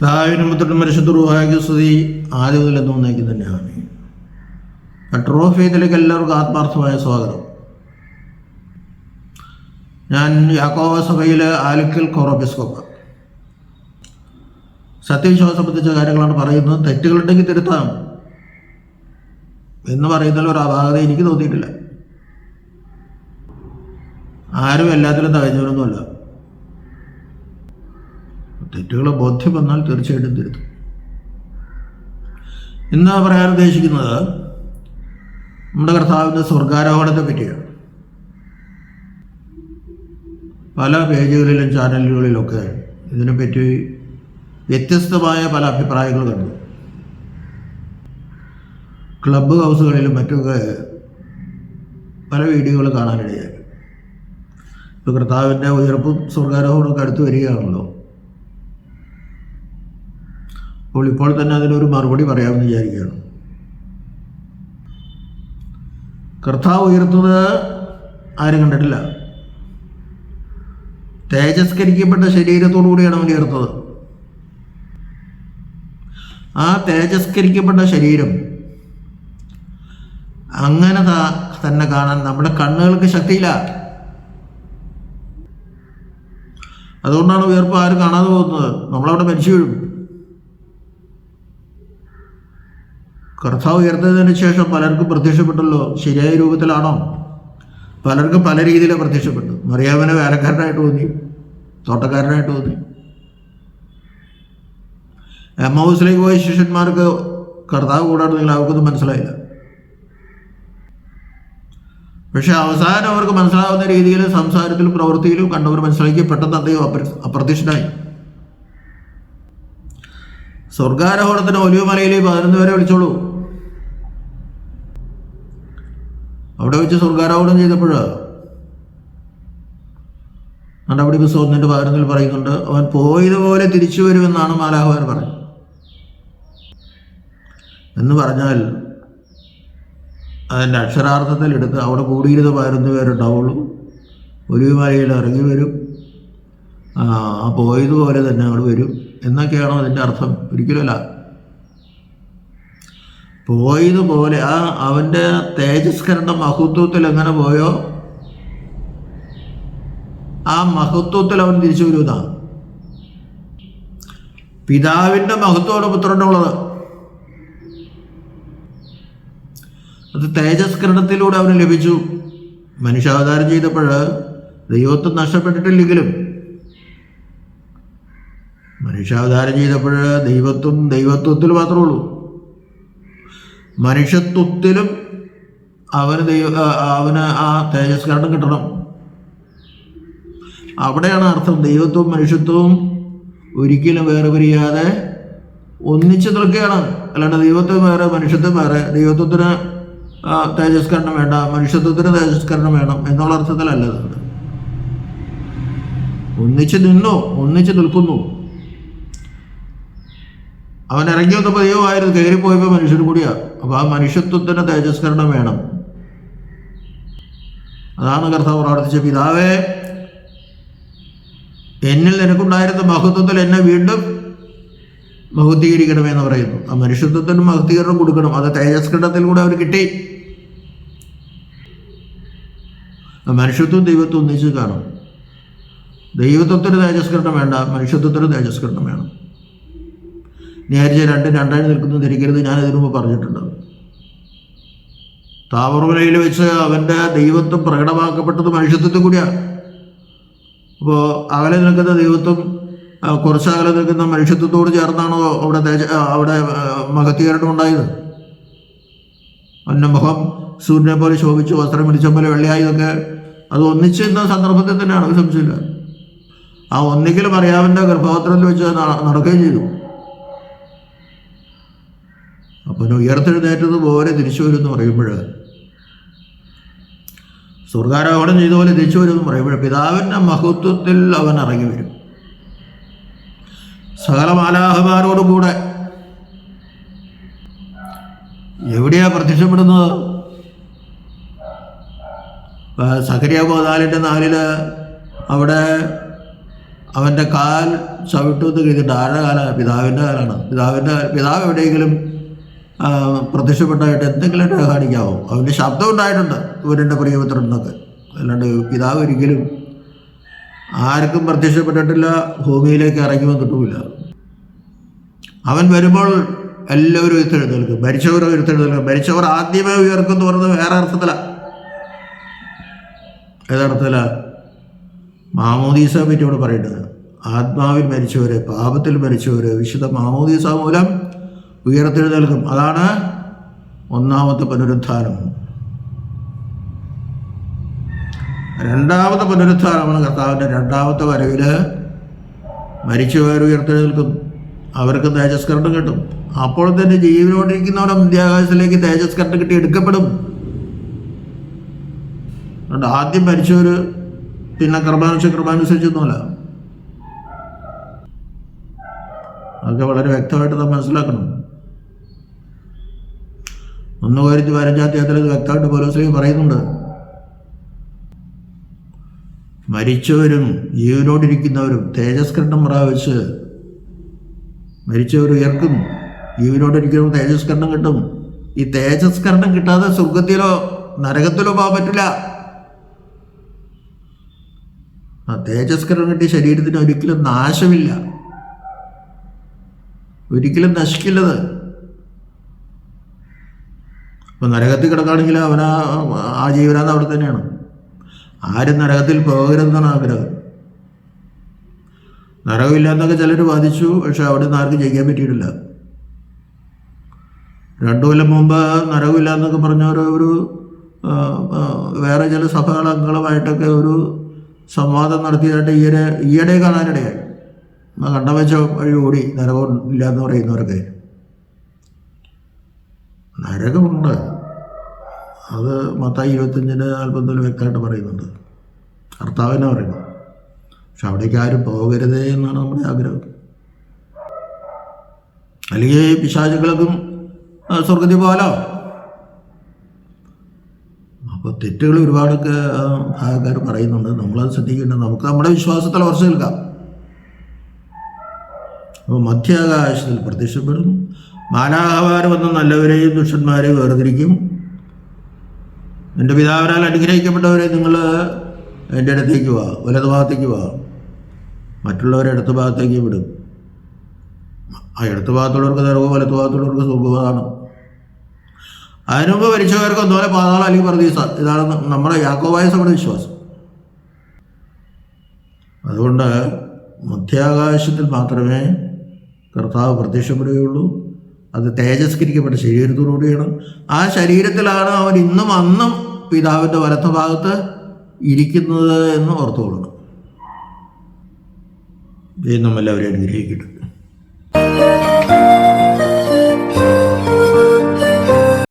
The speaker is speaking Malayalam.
പിതാവിനും പുത്രനും പരിശുദ്ധ റൂഹായ്ക്കും സ്തുതി ആദ്യം മുതൽ എന്നും എന്നേക്കും തന്നെയാണ്. ട്രോഫീത്തിലേക്ക് എല്ലാവർക്കും ആത്മാർത്ഥമായ സ്വാഗതം. ഞാൻ യാക്കോബ സഭയിലെ ആലിക്കൽ കോറോബിസ്കോപ്പ. സത്യവിശ്വാസം സംബന്ധിച്ച കാര്യങ്ങളാണ് പറയുന്നത്. തെറ്റുകളുണ്ടെങ്കിൽ തിരുത്താം എന്ന് പറയുന്നതിൽ ഒരു അപാകത എനിക്ക് തോന്നിയിട്ടില്ല. ആരും എല്ലാത്തിലും തകഞ്ഞവരൊന്നുമല്ല. തെറ്റുകൾ ബോധ്യം വന്നാൽ തീർച്ചയായിട്ടും തിരുത്തും. ഇന്ന് പറയാൻ ഉദ്ദേശിക്കുന്നത് നമ്മുടെ കർത്താവിൻ്റെ സ്വർഗാരോഹണത്തെ പറ്റിയാണ്. പല പേജുകളിലും ചാനലുകളിലൊക്കെ ഇതിനെപ്പറ്റി വ്യത്യസ്തമായ പല അഭിപ്രായങ്ങൾ കണ്ടു. ക്ലബ്ബ് ഹൗസുകളിലും മറ്റൊക്കെ പല വീഡിയോകൾ കാണാനിടയായി. ഇപ്പോൾ കർത്താവിൻ്റെ ഉയർപ്പും സ്വർഗാരോഹണമൊക്കെ അടുത്ത് വരികയാണല്ലോ. അപ്പോൾ ഇപ്പോൾ തന്നെ അതിനൊരു മറുപടി പറയാമെന്ന് വിചാരിക്കുകയാണ്. കർത്താവ് ഉയർത്തുന്നത് ആരും കണ്ടിട്ടില്ല. തേജസ്കരിക്കപ്പെട്ട ശരീരത്തോടു കൂടിയാണ് അവൻ ഉയർത്തത്. ആ തേജസ്കരിക്കപ്പെട്ട ശരീരം അങ്ങനെ തന്നെ കാണാൻ നമ്മുടെ കണ്ണുകൾക്ക് ശക്തിയില്ല. അതുകൊണ്ടാണ് ഉയർപ്പ് ആരും കാണാതെ പോകുന്നത്. നമ്മളവിടെ മരിച്ചു വീഴും. കർത്താവ് ഉയർത്തതിന് ശേഷം പലർക്കും പ്രത്യക്ഷപ്പെട്ടല്ലോ. ശരിയായ രൂപത്തിലാണോ? പലർക്കും പല രീതിയിലാണ് പ്രത്യക്ഷപ്പെട്ടു. മറിയാമിനെ വേലക്കാരനായിട്ട് തോന്നി, തോട്ടക്കാരനായിട്ട് തോന്നി. എമ്മൗസിലേക്ക് പോയ ശിഷ്യന്മാർക്ക് കർത്താവ് കൂടാതെ നിങ്ങൾ അവർക്കൊന്നും മനസ്സിലായില്ല. പക്ഷെ അവസാനം അവർക്ക് മനസ്സിലാവുന്ന രീതിയിൽ സംസാരത്തിലും പ്രവൃത്തിയിലും കണ്ടവർ മനസ്സിലാക്കി. പെട്ടെന്ന് അദ്ദേഹം അപ്രത്യക്ഷനായി. സ്വർഗാരോഹണത്തിന് ഒലിവുമലയിൽ 11 പേരെ വിളിച്ചോളൂ. അവിടെ വെച്ച് സ്വർഗാരോഹണം ചെയ്തപ്പോൾ നടപടി പുസ്തകം 1:11 പറയുന്നുണ്ട്, അവൻ പോയതുപോലെ തിരിച്ചു വരുമെന്നാണ് മാലാഖമാർ പറഞ്ഞത്. എന്ന് പറഞ്ഞാൽ അതിൻ്റെ അക്ഷരാർത്ഥത്തിൽ എടുത്ത് അവിടെ കൂടിയിരുന്ന് 11 പേരുണ്ടാവുള്ളൂ. ഒലിവുമലയിൽ ഇറങ്ങി വരും. ആ പോയതുപോലെ തന്നെ അവിടെ വരും എന്നൊക്കെയാണോ അതിൻ്റെ അർത്ഥം? ഒരിക്കലുമല്ല. പോയതുപോലെ അവൻ്റെ തേജസ്കരണ മഹത്വത്തിൽ എങ്ങനെ പോയോ ആ മഹത്വത്തിൽ അവൻ തിരിച്ചു വരുന്നതാണ്. പിതാവിൻ്റെ മഹത്വമാണ് പുത്രനുള്ളത്. അത് തേജസ്കരണത്തിലൂടെ അവന് ലഭിച്ചു. മനുഷ്യാവതാരം ചെയ്തപ്പോൾ ദൈവത്വം നഷ്ടപ്പെട്ടിട്ടില്ലെങ്കിലും മനുഷ്യാവതാരം ചെയ്തപ്പോൾ ദൈവത്വത്തിൽ മാത്രമേ ഉള്ളൂ. മനുഷ്യത്വത്തിലും അവന് ആ തേജസ്കരണം കിട്ടണം. അവിടെയാണ് അർത്ഥം. ദൈവത്വവും മനുഷ്യത്വവും ഒരിക്കലും വേറെ പിരിയാതെ ഒന്നിച്ചു നിൽക്കുകയാണ്. അല്ലാണ്ട് ദൈവത്വം വേറെ മനുഷ്യത്വം വേറെ, ദൈവത്വത്തിന് തേജസ്കരണം വേണ്ട മനുഷ്യത്വത്തിന് തേജസ്കരണം വേണം എന്നുള്ള അർത്ഥത്തിലല്ല. ഒന്നിച്ച് നിൽക്കുന്നു. അവൻ ഇറങ്ങി വന്നപ്പോൾ ദൈവമായിരുന്നു, കയറിപ്പോയപ്പോൾ മനുഷ്യനും കൂടിയാണ്. അപ്പോൾ ആ മനുഷ്യത്വത്തിന് തേജസ്കരണം വേണം. അതാണ് കർത്താവ് പ്രാർത്ഥിച്ച, പിതാവേ എന്നിൽ നിനക്കുണ്ടായിരുന്ന മഹത്വത്തിൽ എന്നെ വീണ്ടും മഹത്വീകരിക്കണമെന്ന് പറയുന്നു. ആ മനുഷ്യത്വത്തിന് മഹത്വീകരണം കൊടുക്കണം. അത് തേജസ്കരണത്തിലൂടെ അവർ കിട്ടി. മനുഷ്യത്വം ദൈവത്വം ഒന്നിച്ച് കാണും. ദൈവത്വത്തിന് തേജസ്കരണം വേണ്ട, മനുഷ്യത്വത്തിന് തേജസ്കരണം വേണം. നേരിച്ച് രണ്ടായി നിൽക്കുന്നത് ധരിക്കരുത്. ഞാൻ ഇതിനു മുമ്പ് പറഞ്ഞിട്ടുണ്ട്. താവറമലയിൽ വെച്ച് അവൻ്റെ ദൈവത്വം പ്രകടമാക്കപ്പെട്ടത് മനുഷ്യത്വത്തിൽ കൂടിയാണ്. അപ്പോൾ അകലെ നിൽക്കുന്ന ദൈവത്വം കുറച്ചകലെ നിൽക്കുന്ന മനുഷ്യത്വത്തോട് ചേർന്നാണോ അവിടെ മഹത്വീകരണം ഉണ്ടായത്? അവൻ്റെ മുഖം സൂര്യനെ പോലെ ശോഭിച്ചു, വസ്ത്രം പിടിച്ച പോലെ വെള്ളയായതൊക്കെ അത് ഒന്നിച്ചിരുന്ന സന്ദർഭത്തിൽ തന്നെയാണ്, അത് സംശയമില്ല. ആ ഒന്നിക്കലും അറിയാവിൻ്റെ ഗർഭപാത്രത്തിൽ വെച്ച് നടക്കുകയും ചെയ്തു. അപ്പം ഉയർത്തെഴുന്നേറ്റത് പോലെ തിരിച്ചു വരും എന്ന് പറയുമ്പോൾ, സ്വർഗാരോഹണം ചെയ്ത പോലെ തിരിച്ചു വരും എന്ന് പറയുമ്പോൾ പിതാവിൻ്റെ മഹത്വത്തിൽ അവൻ ഇറങ്ങി വരും. സകല മാലാഖമാരോടും കൂടെ. എവിടെയാ പ്രത്യക്ഷപ്പെടുന്നത്? സഖരിയ 4:4 അവിടെ അവൻ്റെ കാൽ ചവിട്ടുമെന്ന് കഴിഞ്ഞിട്ട് ആരുടെ കാലാണ്? പിതാവിൻ്റെ കാലാണ്. പിതാവ് എവിടെയെങ്കിലും പ്രത്യക്ഷപ്പെട്ടായിട്ട് എന്തെങ്കിലും കാണിക്കാവോ? അവൻ്റെ ശബ്ദം ഉണ്ടായിട്ടുണ്ട്, ഇവരുടെ പ്രിയപുത്രൻ എന്നൊക്കെ. അല്ലാണ്ട് പിതാവ് ഒരിക്കലും ആർക്കും പ്രത്യക്ഷപ്പെട്ടിട്ടില്ല, ഭൂമിയിലേക്ക് ഇറങ്ങി വന്നിട്ടുമില്ല. അവൻ വരുമ്പോൾ എല്ലാവരും ഉയർത്തെഴുന്നേൽക്കും, മരിച്ചവരോ ഉയർത്തെഴുന്നേൽക്കും. മരിച്ചവർ ആദ്യമേ ഉയർക്കും എന്ന് പറയുന്നത് വേറെ അർത്ഥത്തിലാണ്. ഏതർത്ഥത്തിലാണ്? മാമോദീസ പറ്റി ഇവിടെ പറയുന്നത്. ആത്മാവിൽ മരിച്ചവര്, പാപത്തിൽ മരിച്ചവര് വിശുദ്ധ മാമോദീസ മൂലം ഉയർത്തെഴുന്നേൽക്കും. അതാണ് ഒന്നാമത്തെ പുനരുത്ഥാനം. രണ്ടാമത്തെ പുനരുത്ഥാനമാണ് കർത്താവിൻ്റെ രണ്ടാമത്തെ വരവിൽ മരിച്ചവർ ഉയർത്തെഴുന്നേൽക്കും. അവർക്ക് തേജസ്കരണം കിട്ടും. അപ്പോൾ തന്നെ ജീവനോടിരിക്കുന്നവരുടെ മധ്യാകാശത്തിലേക്ക് തേജസ്കരണം കിട്ടി എടുക്കപ്പെടും. അതുകൊണ്ട് ആദ്യം മരിച്ചവർ പിന്നെ കൃപാനുസരിച്ചൊന്നുമല്ല. അതൊക്കെ വളരെ വ്യക്തമായിട്ട് നാം മനസ്സിലാക്കണം. 1 കൊരിന്ത്യർ 15 അധ്യായത്തിൽ ഇത് വ്യക്തമായിട്ട് പൗലോസ് പറയുന്നുണ്ട്. മരിച്ചവരും ജീവനോടിരിക്കുന്നവരും തേജസ്കരണം പ്രാപിച്ച് മരിച്ചവർ ഉയർക്കും, ജീവനോടിരിക്കുന്നവർ തേജസ്കരണം കിട്ടും. ഈ തേജസ്കരണം കിട്ടാതെ സ്വർഗത്തിലോ നരകത്തിലോ പോകാൻ പറ്റില്ല. ആ തേജസ്കരണം കിട്ടിയ ശരീരത്തിന് ഒരിക്കലും നാശമില്ല, ഒരിക്കലും നശിക്കില്ലത്. ഇപ്പം നരകത്തിൽ കിടക്കുകയാണെങ്കിൽ ആ ജീവനാഥ് അവിടെ തന്നെയാണ്. ആരും നരകത്തിൽ പോകരുതെന്നാണ് ആഗ്രഹം. നരകമില്ലാന്നൊക്കെ ചിലർ വാദിച്ചു, പക്ഷെ അവിടെ നിന്ന് ആർക്കും ജയിക്കാൻ പറ്റിയിട്ടില്ല. 2 കൊല്ലം മുമ്പ് നരകമില്ലാന്നൊക്കെ പറഞ്ഞ ഒരു വേറെ ചില സഭാംഗങ്ങളുമായിട്ടൊക്കെ ഒരു സംവാദം നടത്തിയതായിട്ട് ഈയിടെ കാണാനിടയായി. കണ്ടം വെച്ച വഴി ഓടി നരകം ഇല്ലയെന്ന് പറയുന്നവരൊക്കെ. നരകമുണ്ട്, അത് മത്തായി 25:44 വ്യക്തമായിട്ട് പറയുന്നുണ്ട്. കർത്താവിനെ പറയുന്നു. പക്ഷെ അവിടേക്ക് ആരും പോകരുതേ എന്നാണ് നമ്മുടെ ആഗ്രഹം. അല്ലെങ്കിൽ പിശാചുക്കൾക്കും സ്വർഗത്തിൽ പോകാലോ. അപ്പോൾ തെറ്റുകൾ ഒരുപാടൊക്കെ ആൾക്കാർ പറയുന്നുണ്ട്. നമ്മളത് ശ്രദ്ധിക്കേണ്ടത്. നമുക്ക് നമ്മുടെ വിശ്വാസത്തിൽ ഉറച്ചു നിൽക്കാം. അപ്പോൾ മധ്യാകാശത്തിൽ പ്രത്യക്ഷപ്പെടും. മാലാഖമാർ വന്ന് നല്ലവരെയും ദുഷ്ടന്മാരെയും വേർതിരിക്കും. എൻ്റെ പിതാവിനാൽ അനുഗ്രഹിക്കപ്പെട്ടവരെ നിങ്ങൾ എൻ്റെ അടുത്തേക്ക് വാ, വലതു ഭാഗത്തേക്ക് വാ. മറ്റുള്ളവരെ ഇടത്ത് ഭാഗത്തേക്ക് വിടും. ആ ഇടത്ത് ഭാഗത്തുള്ളവർക്ക് നരകവും വലത്ത് ഭാഗത്തുള്ളവർക്ക് സ്വർഗ്ഗമാണ്. അതിനുമുമ്പ് മരിച്ചവർക്ക് ഒന്നുപോലെ പാതാളം അല്ലെങ്കിൽ പർദീസ. ഇതാണ് നമ്മുടെ യാക്കോബായ സഭയുടെ വിശ്വാസം. അതുകൊണ്ട് മധ്യാകാശത്തിൽ മാത്രമേ കർത്താവ് പ്രത്യക്ഷപ്പെടുകയുള്ളൂ. അത് തേജസ്കരിക്കപ്പെട്ട ശരീരത്തോടുകൂടിയാണ്. ആ ശരീരത്തിലാണ് അവൻ ഇന്നും അന്നും പിതാവിൻ്റെ വലത്ത ഭാഗത്ത് ഇരിക്കുന്നത് എന്ന് ഓർത്തുകൊള്ളണം. ദൈവം നമ്മളെല്ലാവരെയും അനുഗ്രഹിക്കട്ടെ.